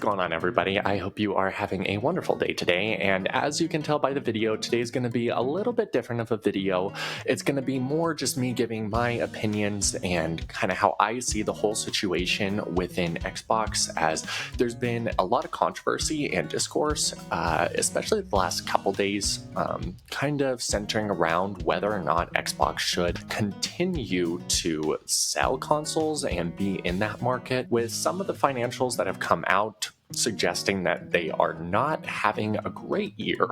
What's going on, everybody? I hope you are having a wonderful day today, and as you can tell by the video, today's going to be a little bit different of a video. It's going to be more just me giving my opinions and kind of how I see the whole situation within Xbox, as there's been a lot of controversy and discourse, especially the last couple days, kind of centering around whether or not Xbox should continue to sell consoles and be in that market, with some of the financials that have come out suggesting that they are not having a great year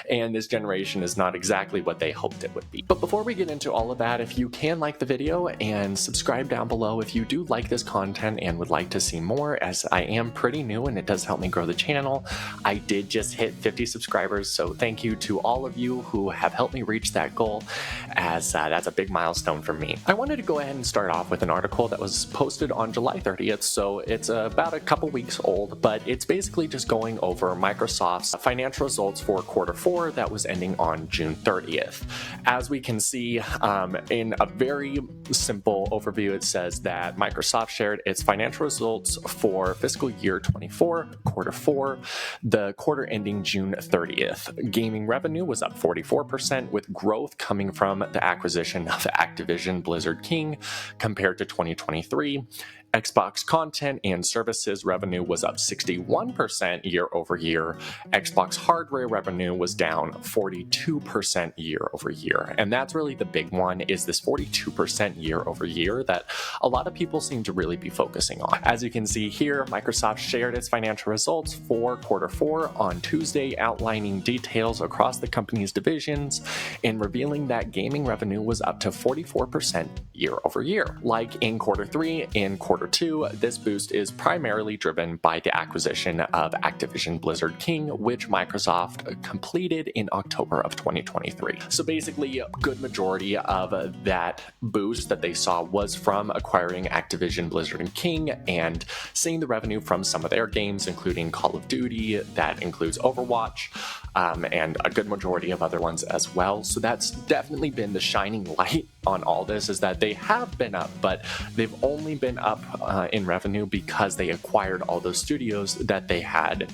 and this generation is not exactly what they hoped it would be. But before we get into all of that, if you can like the video and subscribe down below if you do like this content and would like to see more, as I am pretty new and it does help me grow the channel. I did just hit 50 subscribers, so thank you to all of you who have helped me reach that goal, as that's a big milestone for me. I wanted to go ahead and start off with an article that was posted on July 30th, so it's about a couple weeks old, but it's basically just going over Microsoft's financial results for quarter 4 that was ending on June 30th. As we can see, in a very simple overview, it says that Microsoft shared its financial results for fiscal year 24, quarter 4, the quarter ending June 30th. Gaming revenue was up 44%, with growth coming from the acquisition of Activision Blizzard King compared to 2023. Xbox content and services revenue was up 61% year over year. Xbox hardware revenue was down 42% year over year. And that's really the big one, is this 42% year over year that a lot of people seem to really be focusing on. As you can see here, Microsoft shared its financial results for quarter 4 on Tuesday, outlining details across the company's divisions and revealing that gaming revenue was up to 44% year over year. Like in quarter 3 and quarter 2, this boost is primarily driven by the acquisition of Activision Blizzard King, which Microsoft completed in October of 2023. So basically, a good majority of that boost that they saw was from acquiring Activision Blizzard King and seeing the revenue from some of their games, including Call of Duty, that includes Overwatch, and a good majority of other ones as well. So that's definitely been the shining light on all this, is that they have been up, but they've only been up in revenue because they acquired all those studios that they had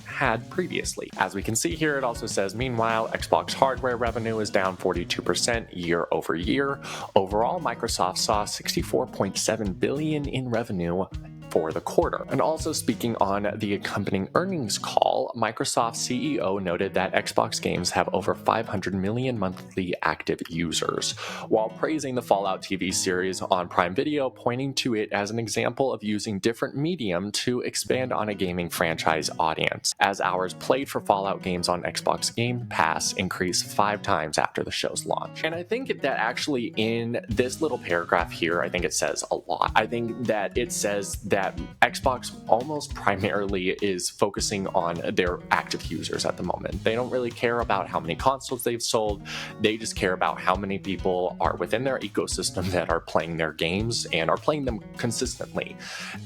previously. As we can see here, it also says, meanwhile, Xbox hardware revenue is down 42% year over year. Overall, Microsoft saw $64.7 billion in revenue for the quarter. And also, speaking on the accompanying earnings call, Microsoft CEO noted that Xbox games have over 500 million monthly active users, while praising the Fallout TV series on Prime Video, pointing to it as an example of using different medium to expand on a gaming franchise audience, as hours played for Fallout games on Xbox Game Pass increased 5 times after the show's launch. And I think that actually in this little paragraph here, I think it says a lot. I think that it says that Xbox almost primarily is focusing on their active users at the moment. They don't really care about how many consoles they've sold. They just care about how many people are within their ecosystem that are playing their games and are playing them consistently.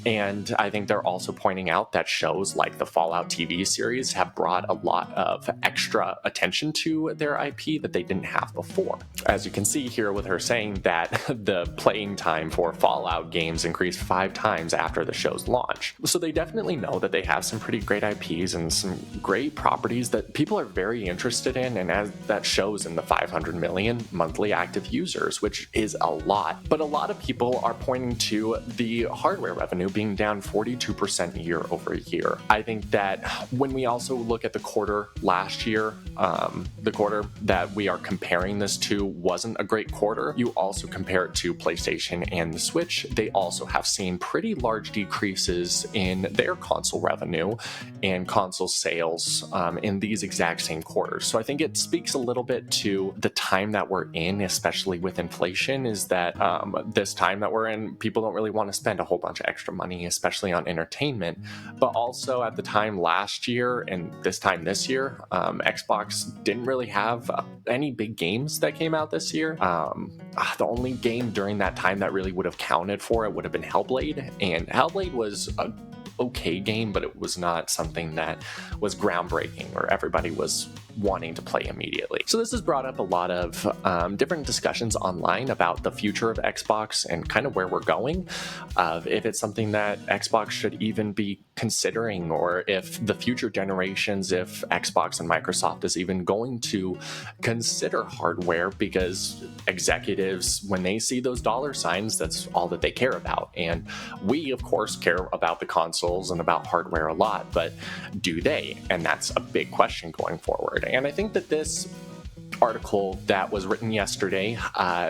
And I think they're also pointing out that shows like the Fallout TV series have brought a lot of extra attention to their IP that they didn't have before. As you can see here with her saying that the playing time for Fallout games increased 5 times after the show's launch. So they definitely know that they have some pretty great IPs and some great properties that people are very interested in, and as that shows in the 500 million monthly active users, which is a lot. But a lot of people are pointing to the hardware revenue being down 42% year over year. I think that when we also look at the quarter last year, the quarter that we are comparing this to wasn't a great quarter. You also compare it to PlayStation and the Switch. They also have seen pretty large decreases in their console revenue and console sales in these exact same quarters. So I think it speaks a little bit to the time that we're in, especially with inflation, is that this time that we're in, people don't really want to spend a whole bunch of extra money, especially on entertainment. But also at the time last year and this time this year, Xbox didn't really have any big games that came out this year. The only game during that time that really would have counted for it would have been Hellblade, and Hellblade was a okay game, but it was not something that was groundbreaking or everybody was wanting to play immediately. So this has brought up a lot of different discussions online about the future of Xbox and kind of where we're going, if it's something that Xbox should even be considering, or if the future generations, if Xbox and Microsoft is even going to consider hardware, because executives, when they see those dollar signs, that's all that they care about. And we, of course, care about the consoles and about hardware a lot, but do they? And that's a big question going forward. And I think that this article that was written yesterday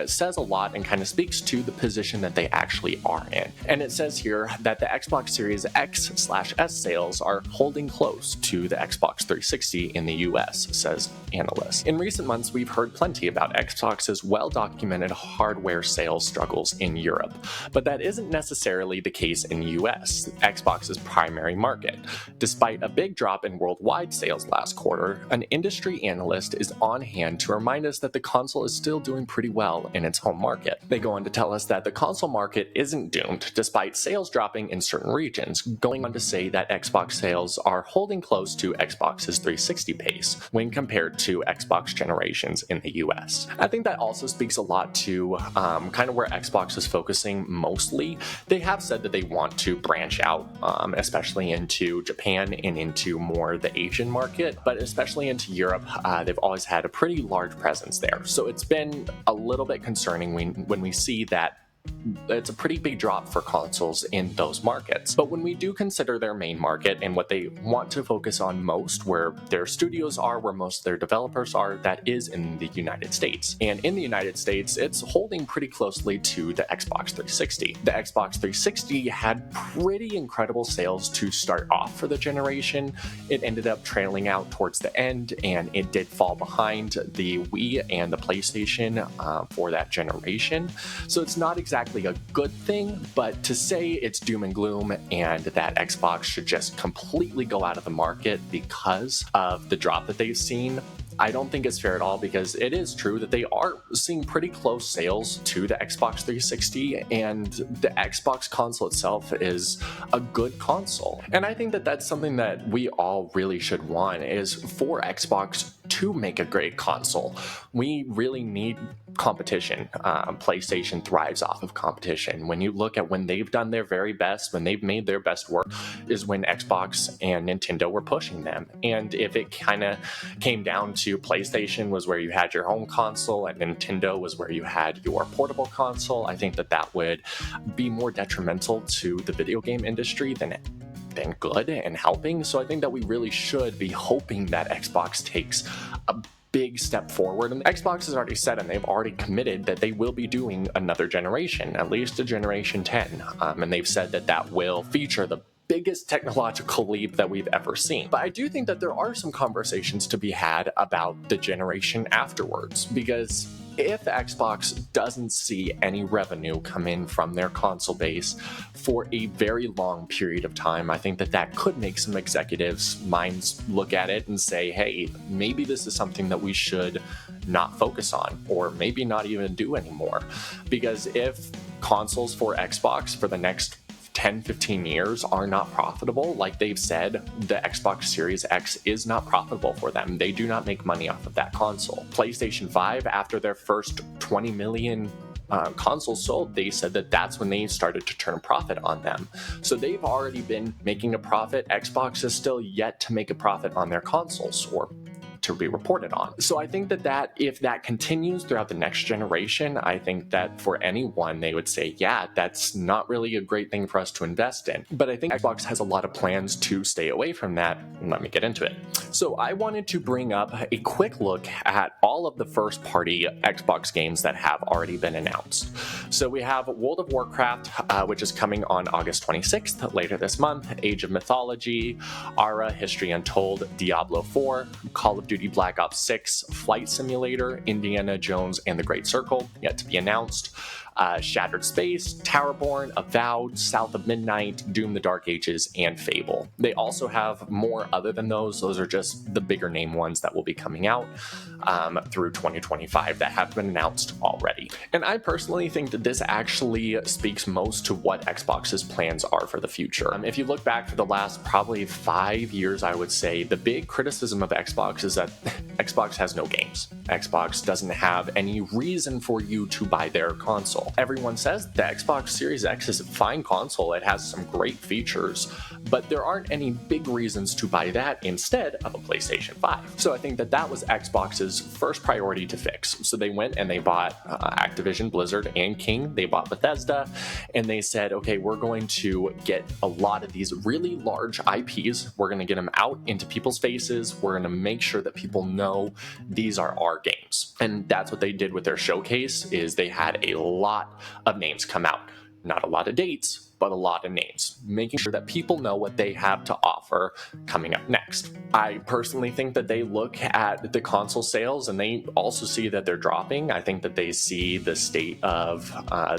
says a lot and kind of speaks to the position that they actually are in. And it says here that the Xbox Series X/S sales are holding close to the Xbox 360 in the US, says analysts. In recent months, we've heard plenty about Xbox's well-documented hardware sales struggles in Europe, but that isn't necessarily the case in the US, Xbox's primary market. Despite a big drop in worldwide sales last quarter, an industry analyst is on hand to remind us that the console is still doing pretty well in its home market. They go on to tell us that the console market isn't doomed despite sales dropping in certain regions, going on to say that Xbox sales are holding close to Xbox's 360 pace when compared to Xbox generations in the US. I think that also speaks a lot to kind of where Xbox is focusing mostly. They have said that they want to branch out, especially into Japan and into more the Asian market, but especially into Europe, they've always had a pretty large presence there. So it's been a little bit concerning when we see that it's a pretty big drop for consoles in those markets. But when we do consider their main market and what they want to focus on most, where their studios are, where most of their developers are, that is in the United States. And in the United States, it's holding pretty closely to the Xbox 360. The Xbox 360 had pretty incredible sales to start off for the generation. It ended up trailing out towards the end, and it did fall behind the Wii and the PlayStation for that generation. So it's not exactly a good thing, but to say it's doom and gloom and that Xbox should just completely go out of the market because of the drop that they've seen, I don't think it's fair at all, because it is true that they are seeing pretty close sales to the Xbox 360, and the Xbox console itself is a good console. And I think that that's something that we all really should want, is for Xbox to make a great console. We really need competition. PlayStation thrives off of competition. When you look at when they've done their very best, when they've made their best work, is when Xbox and Nintendo were pushing them. And if it kind of came down to PlayStation was where you had your home console and Nintendo was where you had your portable console, I think that that would be more detrimental to the video game industry than good and helping. So I think that we really should be hoping that Xbox takes a big step forward. And Xbox has already said, and they've already committed, that they will be doing another generation, at least a generation 10. And they've said that that will feature the biggest technological leap that we've ever seen. But I do think that there are some conversations to be had about the generation afterwards, because if Xbox doesn't see any revenue come in from their console base for a very long period of time, I think that that could make some executives' minds look at it and say, hey, maybe this is something that we should not focus on, or maybe not even do anymore. Because if consoles for Xbox for the next 10-15 years are not profitable, like they've said, the Xbox Series X is not profitable for them. They do not make money off of that console. PlayStation 5, after their first 20 million consoles sold, they said that that's when they started to turn a profit on them. So they've already been making a profit. Xbox is still yet to make a profit on their consoles, or to be reported on. So I think that if that continues throughout the next generation, I think that for anyone, they would say, yeah, that's not really a great thing for us to invest in. But I think Xbox has a lot of plans to stay away from that. Let me get into it. So I wanted to bring up a quick look at all of the first-party Xbox games that have already been announced. So we have World of Warcraft, which is coming on August 26th, later this month, Age of Mythology, Ara, History Untold, Diablo 4, Call of Duty Black Ops 6, Flight Simulator, Indiana Jones and the Great Circle, yet to be announced, Shattered Space, Towerborn, Avowed, South of Midnight, Doom the Dark Ages, and Fable. They also have more other than those. Those are just the bigger name ones that will be coming out through 2025 that have been announced already. And I personally think that this actually speaks most to what Xbox's plans are for the future. If you look back for the last probably 5 years, I would say the big criticism of Xbox is that Xbox has no games. Xbox doesn't have any reason for you to buy their console. Everyone says the Xbox Series X is a fine console. It has some great features, but there aren't any big reasons to buy that instead of a PlayStation 5. So I think that was Xbox's first priority to fix. So they went and they bought Activision, Blizzard, and King. They bought Bethesda, and they said, okay, we're going to get a lot of these really large IPs. We're going to get them out into people's faces. We're going to make sure that people know these are our games. And that's what they did with their showcase, is they had a lot of names come out. Not a lot of dates, but a lot of names, making sure that people know what they have to offer coming up next. I personally think that they look at the console sales and they also see that they're dropping. I think that they see the state of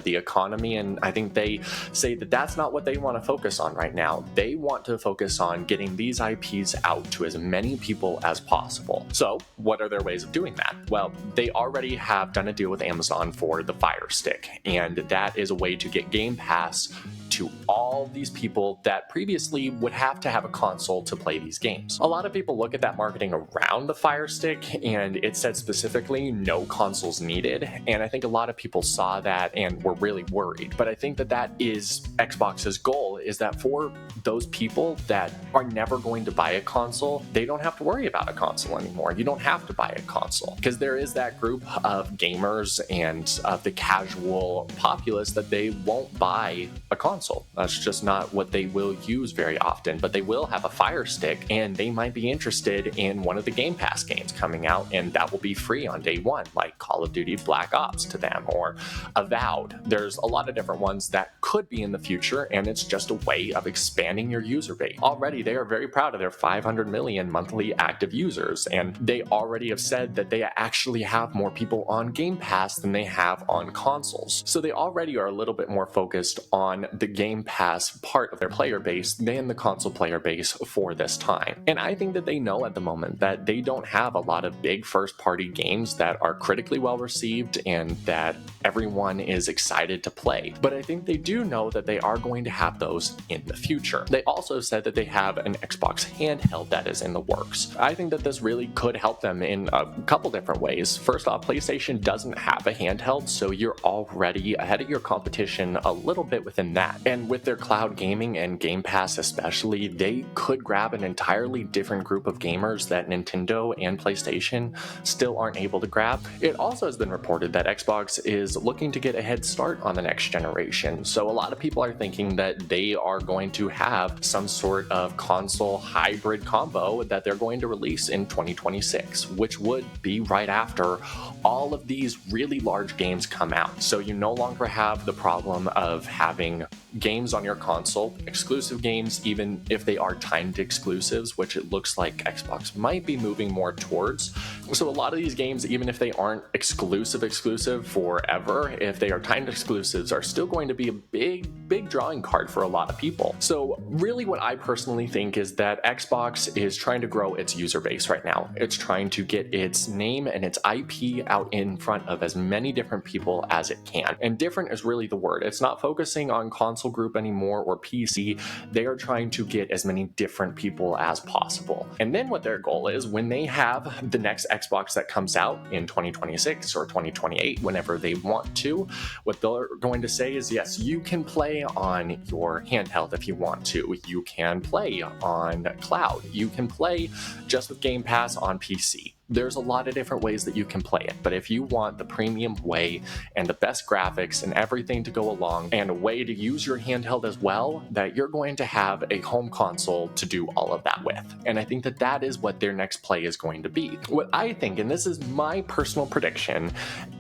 the economy, and I think they say that that's not what they want to focus on right now. They want to focus on getting these IPs out to as many people as possible. So what are their ways of doing that? Well, they already have done a deal with Amazon for the Fire Stick, and that is a way to get Game Pass to all these people that previously would have to have a console to play these games. A lot of people look at that marketing around the Fire Stick, and it said specifically no consoles needed, and I think a lot of people saw that and were really worried. But I think that is Xbox's goal, is that for those people that are never going to buy a console, they don't have to worry about a console anymore. You don't have to buy a console, because there is that group of gamers and of the casual populace that they won't buy a console. That's just not what they will use very often, but they will have a Fire Stick, and they might be interested in one of the Game Pass games coming out, and that will be free on day one, like Call of Duty Black Ops to them, or Avowed. There's a lot of different ones that could be in the future, and it's just a way of expanding your user base. Already, they are very proud of their 500 million monthly active users, and they already have said that they actually have more people on Game Pass than they have on consoles. So they already are a little bit more focused on the Game Pass part of their player base than the console player base for this time. And I think that they know at the moment that they don't have a lot of big first-party games that are critically well received and that everyone is excited to play. But I think they do know that they are going to have those in the future. They also said that they have an Xbox handheld that is in the works. I think that this really could help them in a couple different ways. First off, PlayStation doesn't have a handheld, so you're already ahead of your competition a little bit within that. And with their cloud gaming and Game Pass especially, they could grab an entirely different group of gamers that Nintendo and PlayStation still aren't able to grab. It also has been reported that Xbox is looking to get a head start on the next generation. So a lot of people are thinking that they are going to have some sort of console hybrid combo that they're going to release in 2026, which would be right after all of these really large games come out. So you no longer have the problem of having games on your console, exclusive games, even if they are timed exclusives, which it looks like Xbox might be moving more towards. So a lot of these games, even if they aren't exclusive forever, if they are timed exclusives, are still going to be a big drawing card for a lot of people. So really what I personally think is that Xbox is trying to grow its user base right now. It's trying to get its name and its IP out in front of as many different people as it can. And different is really the word. It's not focusing on console group anymore or PC. They are trying to get as many different people as possible. And then what their goal is, when they have the next Xbox that comes out in 2026 or 2028, whenever they want to, what they're going to say is, yes, you can play on your handheld if you want to. You can play on cloud. You can play just with Game Pass on PC. There's a lot of different ways that you can play it, but if you want the premium way and the best graphics and everything to go along and a way to use your handheld as well, that you're going to have a home console to do all of that with. And I think that is what their next play is going to be. What I think, and this is my personal prediction,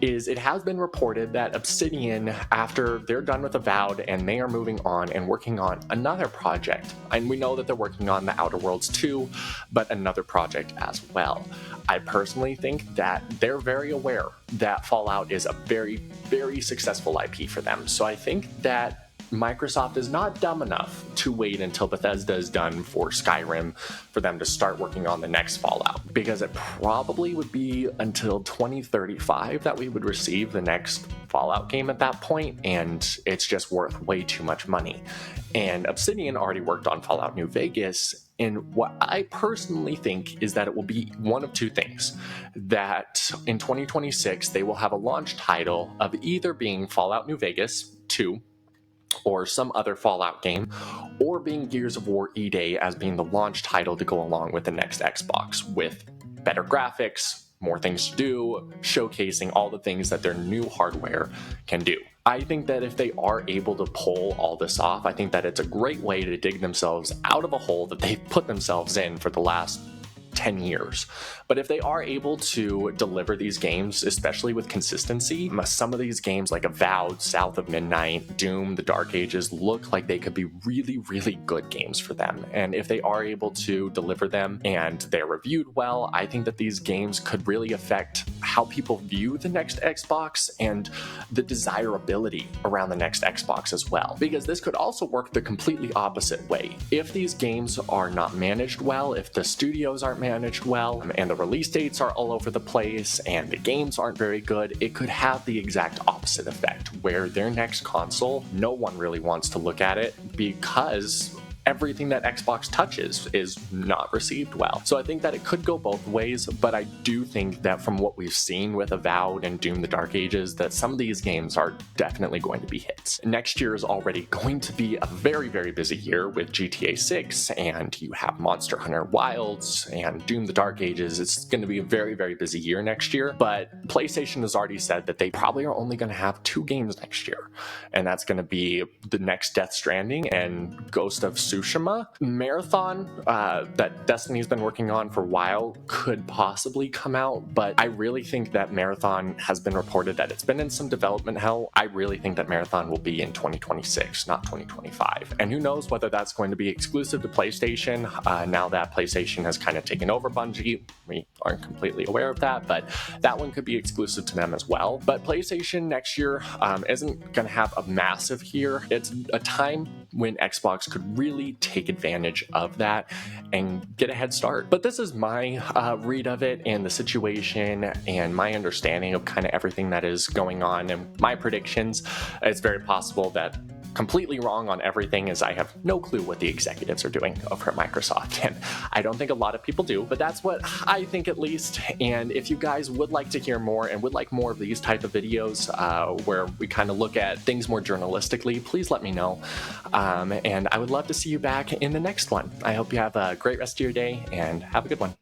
is it has been reported that Obsidian, after they're done with Avowed and they are moving on and working on another project, and we know that they're working on the Outer Worlds 2, but another project as well. I personally think that they're very aware that Fallout is a very, very successful IP for them. So I think that Microsoft is not dumb enough to wait until Bethesda is done for Skyrim for them to start working on the next Fallout, because it probably would be until 2035 that we would receive the next Fallout game at that point, and it's just worth way too much money. And Obsidian already worked on Fallout New Vegas, and what I personally think is that it will be one of two things. That in 2026, they will have a launch title of either being Fallout New Vegas 2, or some other Fallout game, or being Gears of War E-Day as being the launch title to go along with the next Xbox, with better graphics, more things to do, showcasing all the things that their new hardware can do. I think that if they are able to pull all this off, I think that it's a great way to dig themselves out of a hole that they've put themselves in for the last 10 years. But if they are able to deliver these games, especially with consistency, some of these games like Avowed, South of Midnight, Doom, The Dark Ages look like they could be really, really good games for them. And if they are able to deliver them and they're reviewed well, I think that these games could really affect how people view the next Xbox and the desirability around the next Xbox as well. Because this could also work the completely opposite way. If these games are not managed well, if the studios aren't managed well, and the release dates are all over the place, and the games aren't very good, it could have the exact opposite effect, where their next console, no one really wants to look at it because everything that Xbox touches is not received well. So I think that it could go both ways, but I do think that from what we've seen with Avowed and Doom the Dark Ages, that some of these games are definitely going to be hits. Next year is already going to be a very, very busy year with GTA 6, and you have Monster Hunter Wilds and Doom the Dark Ages. It's going to be a very, very busy year next year, but PlayStation has already said that they probably are only going to have 2 games next year, and that's going to be the next Death Stranding and Ghost of Tsushima. Marathon, that Destiny's been working on for a while, could possibly come out, but I really think that Marathon has been reported that it's been in some development hell. I really think that Marathon will be in 2026, not 2025. And who knows whether that's going to be exclusive to PlayStation, now that PlayStation has kind of taken over Bungie. We aren't completely aware of that, but that one could be exclusive to them as well. But PlayStation next year isn't going to have a massive year. It's a time when Xbox could really take advantage of that and get a head start. But this is my read of it and the situation and my understanding of kind of everything that is going on and my predictions. It's very possible that completely wrong on everything, as I have no clue what the executives are doing over at Microsoft, and I don't think a lot of people do, but that's what I think at least. And if you guys would like to hear more and would like more of these type of videos where we kind of look at things more journalistically, please let me know, and I would love to see you back in the next one. I hope you have a great rest of your day and have a good one.